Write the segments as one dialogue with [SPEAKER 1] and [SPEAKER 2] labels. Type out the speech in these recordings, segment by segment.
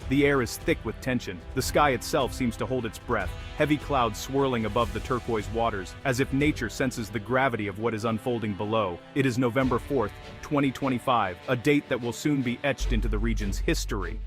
[SPEAKER 1] The air is thick with tension. The sky itself seems to hold its breath, heavy clouds swirling above the turquoise waters, as if nature senses the gravity of what is unfolding below. It is November 4th, 2025, a date that will soon be etched into the region's history.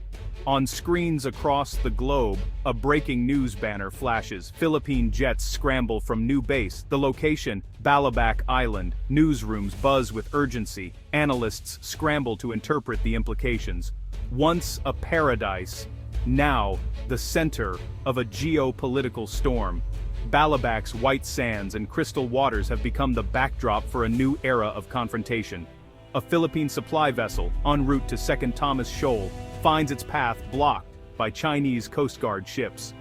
[SPEAKER 1] On screens across the globe, a breaking news banner flashes. Philippine jets scramble from new base. The location, Balabac Island. Newsrooms buzz with urgency. Analysts scramble to interpret the implications. Once a paradise, now the center of a geopolitical storm. Balabac's white sands and crystal waters have become the backdrop for a new era of confrontation. A Philippine supply vessel, en route to Second Thomas Shoal, finds its path blocked by Chinese Coast Guard ships.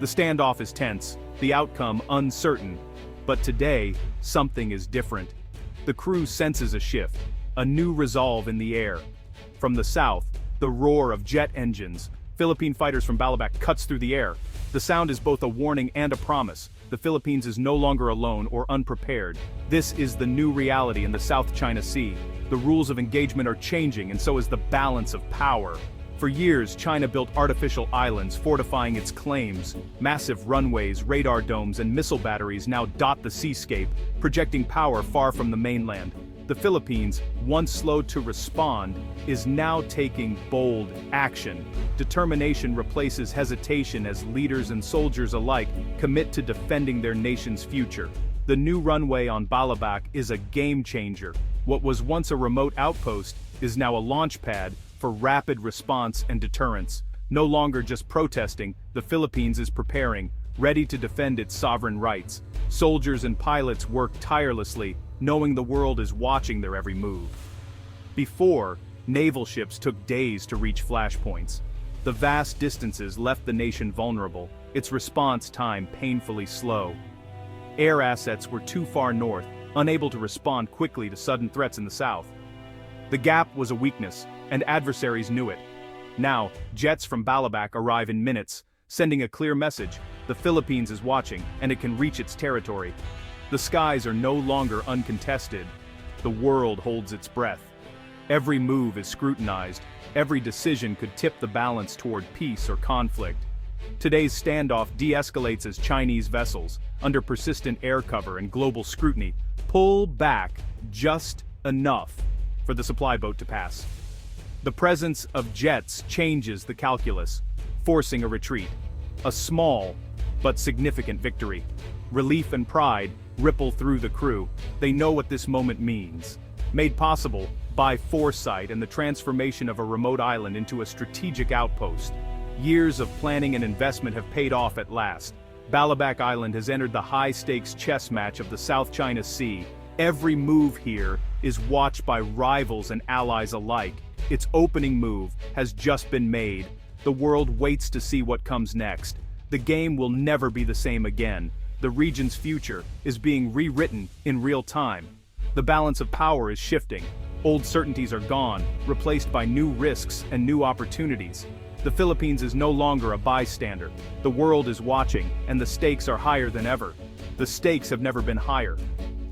[SPEAKER 1] The standoff is tense, the outcome uncertain. But today, something is different. The crew senses a shift, a new resolve in the air. From the south, the roar of jet engines. Philippine fighters from Balabac cuts through the air. The sound is both a warning and a promise. The Philippines is no longer alone or unprepared. This is the new reality in the South China Sea. The rules of engagement are changing, and so is the balance of power. For years, China built artificial islands fortifying its claims. Massive runways, radar domes, and missile batteries now dot the seascape, projecting power far from the mainland. The Philippines, once slow to respond, is now taking bold action. Determination replaces hesitation as leaders and soldiers alike commit to defending their nation's future. The new runway on Balabac is a game changer. What was once a remote outpost is now a launch pad for rapid response and deterrence. No longer just protesting, the Philippines is preparing, ready to defend its sovereign rights. Soldiers and pilots work tirelessly, knowing the world is watching their every move. Before, naval ships took days to reach flashpoints. The vast distances left the nation vulnerable, its response time painfully slow. Air assets were too far north, unable to respond quickly to sudden threats in the south. The gap was a weakness, and adversaries knew it. Now, jets from Balabac arrive in minutes, sending a clear message: the Philippines is watching, and it can reach its territory. The skies are no longer uncontested. The world holds its breath. Every move is scrutinized. Every decision could tip the balance toward peace or conflict. Today's standoff de-escalates as Chinese vessels, under persistent air cover and global scrutiny, pull back just enough for the supply boat to pass. The presence of jets changes the calculus, forcing a retreat. A small, but significant victory. Relief and pride ripple through the crew. They know what this moment means. Made possible by foresight and the transformation of a remote island into a strategic outpost. Years of planning and investment have paid off at last. Balabac Island has entered the high-stakes chess match of the South China Sea. Every move here is watched by rivals and allies alike. Its opening move has just been made. The world waits to see what comes next. The game will never be the same again. The region's future is being rewritten in real time. The balance of power is shifting. Old certainties are gone, replaced by new risks and new opportunities. The Philippines is no longer a bystander. The world is watching, and the stakes are higher than ever. The stakes have never been higher.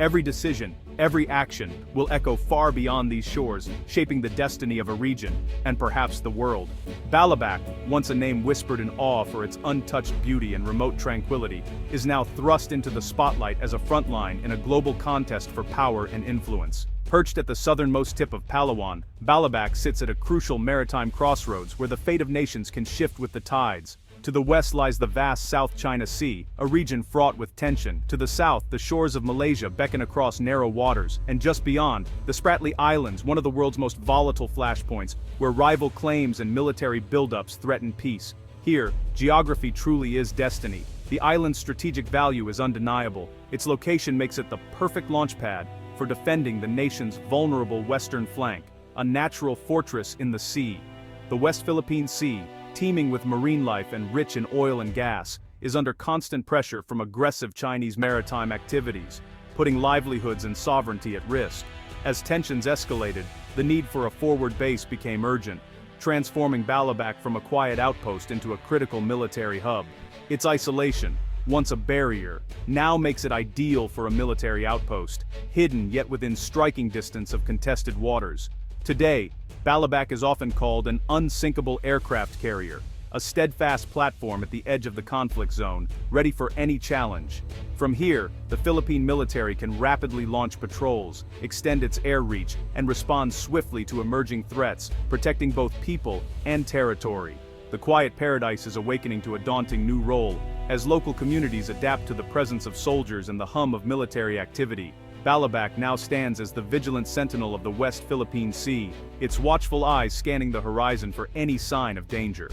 [SPEAKER 1] Every decision, every action will echo far beyond these shores, shaping the destiny of a region, and perhaps the world. Balabac, once a name whispered in awe for its untouched beauty and remote tranquility, is now thrust into the spotlight as a front line in a global contest for power and influence. Perched at the southernmost tip of Palawan, Balabac sits at a crucial maritime crossroads where the fate of nations can shift with the tides. To the west lies the vast South China Sea, a region fraught with tension. To the south, the shores of Malaysia beckon across narrow waters, and just beyond, the Spratly Islands, one of the world's most volatile flashpoints, where rival claims and military buildups threaten peace. Here, geography truly is destiny. The island's strategic value is undeniable. Its location makes it the perfect launchpad for defending the nation's vulnerable western flank, a natural fortress in the sea. The West Philippine Sea, teeming with marine life and rich in oil and gas, is under constant pressure from aggressive Chinese maritime activities, putting livelihoods and sovereignty at risk. As tensions escalated, the need for a forward base became urgent, transforming Balabac from a quiet outpost into a critical military hub. Its isolation, once a barrier, now makes it ideal for a military outpost, hidden yet within striking distance of contested waters. Today, Balabac is often called an unsinkable aircraft carrier, a steadfast platform at the edge of the conflict zone, ready for any challenge. From here, the Philippine military can rapidly launch patrols, extend its air reach, and respond swiftly to emerging threats, protecting both people and territory. The quiet paradise is awakening to a daunting new role, as local communities adapt to the presence of soldiers and the hum of military activity. Balabac now stands as the vigilant sentinel of the West Philippine Sea, its watchful eyes scanning the horizon for any sign of danger.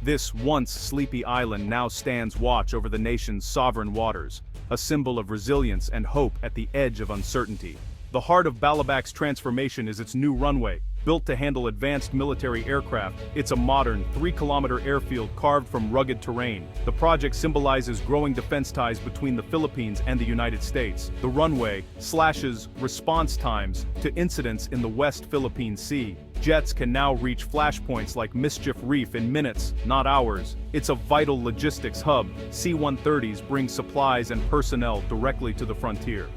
[SPEAKER 1] This once sleepy island now stands watch over the nation's sovereign waters, a symbol of resilience and hope at the edge of uncertainty. The heart of Balabac's transformation is its new runway. Built to handle advanced military aircraft, it's a modern, 3-kilometer airfield carved from rugged terrain. The project symbolizes growing defense ties between the Philippines and the United States. The runway slashes response times to incidents in the West Philippine Sea. Jets can now reach flashpoints like Mischief Reef in minutes, not hours. It's a vital logistics hub. C-130s bring supplies and personnel directly to the frontier.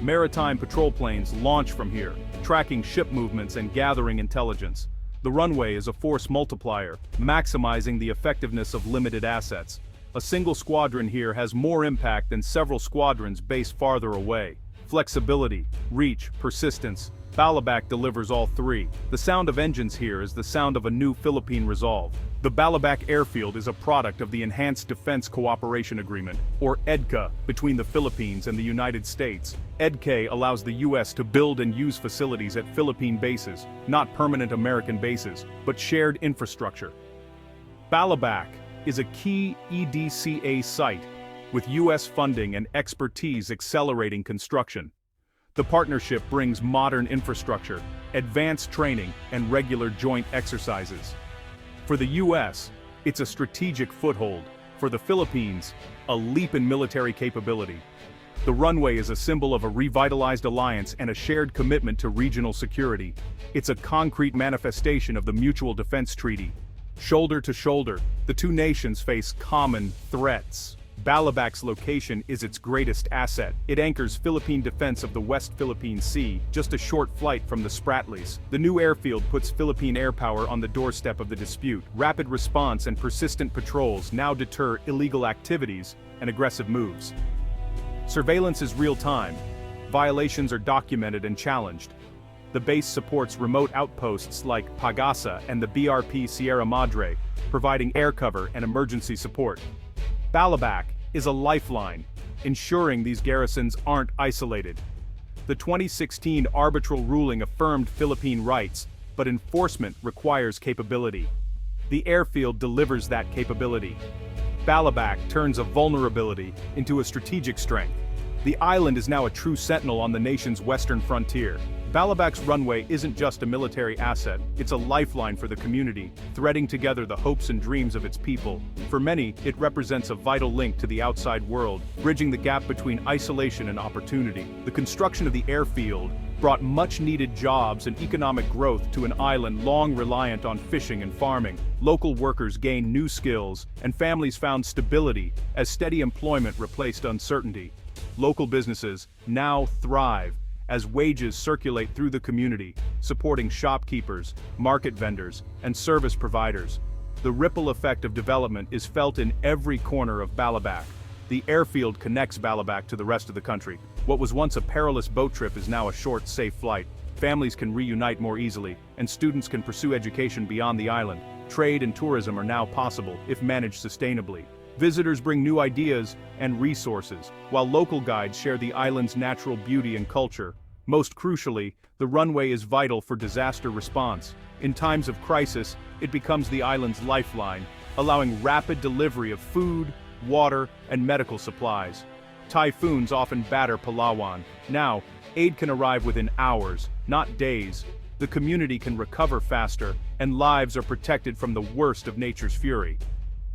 [SPEAKER 1] Maritime patrol planes launch from here, tracking ship movements and gathering intelligence. The runway is a force multiplier, maximizing the effectiveness of limited assets. A single squadron here has more impact than several squadrons based farther away. Flexibility, reach, persistence. Balabac delivers all three. The sound of engines here is the sound of a new Philippine resolve. The Balabac airfield is a product of the Enhanced Defense Cooperation Agreement, or EDCA, between the Philippines and the United States. EDCA allows the U.S. to build and use facilities at Philippine bases, not permanent American bases, but shared infrastructure. Balabac is a key EDCA site, with U.S. funding and expertise accelerating construction. The partnership brings modern infrastructure, advanced training, and regular joint exercises. For the U.S., it's a strategic foothold. For the Philippines, a leap in military capability. The runway is a symbol of a revitalized alliance and a shared commitment to regional security. It's a concrete manifestation of the Mutual Defense Treaty. Shoulder to shoulder, the two nations face common threats. Balabac's location is its greatest asset. It anchors Philippine defense of the West Philippine Sea, just a short flight from the Spratlys. The new airfield puts Philippine air power on the doorstep of the dispute. Rapid response and persistent patrols now deter illegal activities and aggressive moves. Surveillance is real-time. Violations are documented and challenged. The base supports remote outposts like Pagasa and the BRP Sierra Madre, providing air cover and emergency support. Balabac is a lifeline, ensuring these garrisons aren't isolated. The 2016 arbitral ruling affirmed Philippine rights, but enforcement requires capability. The airfield delivers that capability. Balabac turns a vulnerability into a strategic strength. The island is now a true sentinel on the nation's western frontier. Balabac's runway isn't just a military asset, it's a lifeline for the community, threading together the hopes and dreams of its people. For many, it represents a vital link to the outside world, bridging the gap between isolation and opportunity. The construction of the airfield brought much-needed jobs and economic growth to an island long reliant on fishing and farming. Local workers gained new skills, and families found stability as steady employment replaced uncertainty. Local businesses now thrive as wages circulate through the community, supporting shopkeepers, market vendors, and service providers. The ripple effect of development is felt in every corner of Balabac. The airfield connects Balabac to the rest of the country. What was once a perilous boat trip is now a short, safe flight. Families can reunite more easily, and students can pursue education beyond the island. Trade and tourism are now possible, if managed sustainably. Visitors bring new ideas and resources, while local guides share the island's natural beauty and culture. Most crucially, the runway is vital for disaster response. In times of crisis, it becomes the island's lifeline, allowing rapid delivery of food, water, and medical supplies. Typhoons often batter Palawan. Now, aid can arrive within hours, not days. The community can recover faster, and lives are protected from the worst of nature's fury.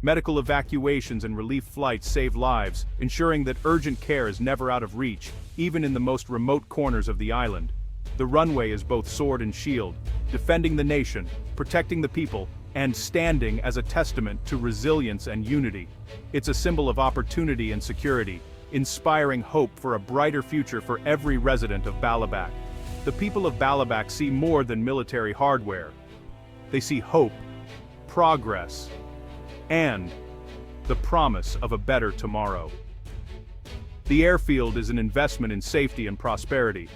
[SPEAKER 1] Medical evacuations and relief flights save lives, ensuring that urgent care is never out of reach, even in the most remote corners of the island. The runway is both sword and shield, defending the nation, protecting the people, and standing as a testament to resilience and unity. It's a symbol of opportunity and security, inspiring hope for a brighter future for every resident of Balabac. The people of Balabac see more than military hardware. They see hope, progress, and the promise of a better tomorrow. The airfield is an investment in safety and prosperity,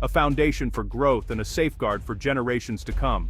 [SPEAKER 1] a foundation for growth and a safeguard for generations to come.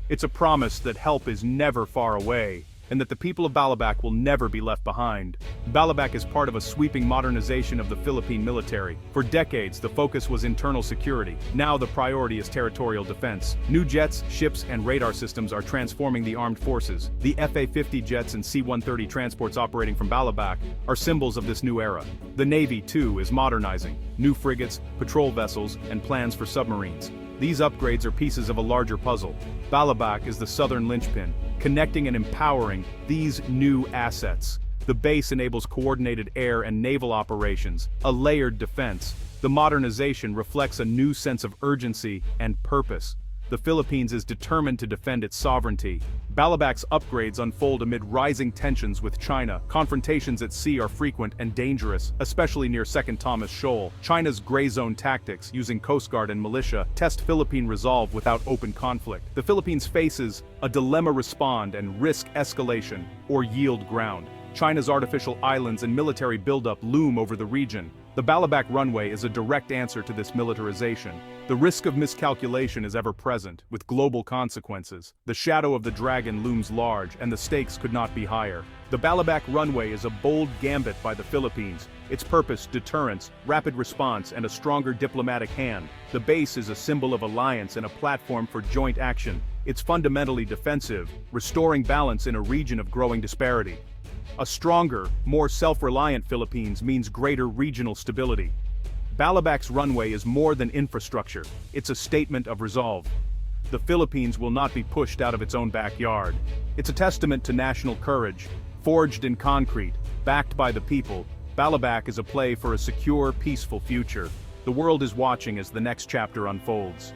[SPEAKER 1] It's a promise that help is never far away, and that the people of Balabac will never be left behind. Balabac is part of a sweeping modernization of the Philippine military. For decades, the focus was internal security. Now the priority is territorial defense. New jets, ships, and radar systems are transforming the armed forces. The FA-50 jets and C-130 transports operating from Balabac are symbols of this new era. The Navy, too, is modernizing. New frigates, patrol vessels, and plans for submarines. These upgrades are pieces of a larger puzzle. Balabac is the southern linchpin, connecting and empowering these new assets. The base enables coordinated air and naval operations, a layered defense. The modernization reflects a new sense of urgency and purpose. The Philippines is determined to defend its sovereignty. Balabac's upgrades unfold amid rising tensions with China. Confrontations at sea are frequent and dangerous, especially near Second Thomas Shoal. China's gray zone tactics, using Coast Guard and militia, test Philippine resolve without open conflict. The Philippines faces a dilemma: respond and risk escalation, or yield ground. China's artificial islands and military buildup loom over the region. The Balabac Runway is a direct answer to this militarization. The risk of miscalculation is ever present, with global consequences. The shadow of the dragon looms large, and the stakes could not be higher. The Balabac Runway is a bold gambit by the Philippines. Its purpose: deterrence, rapid response, and a stronger diplomatic hand. The base is a symbol of alliance and a platform for joint action. It's fundamentally defensive, restoring balance in a region of growing disparity. A stronger, more self-reliant Philippines means greater regional stability. Balabac's runway is more than infrastructure, it's a statement of resolve. The Philippines will not be pushed out of its own backyard. It's a testament to national courage, forged in concrete, backed by the people. Balabac is a play for a secure, peaceful future. The world is watching as the next chapter unfolds.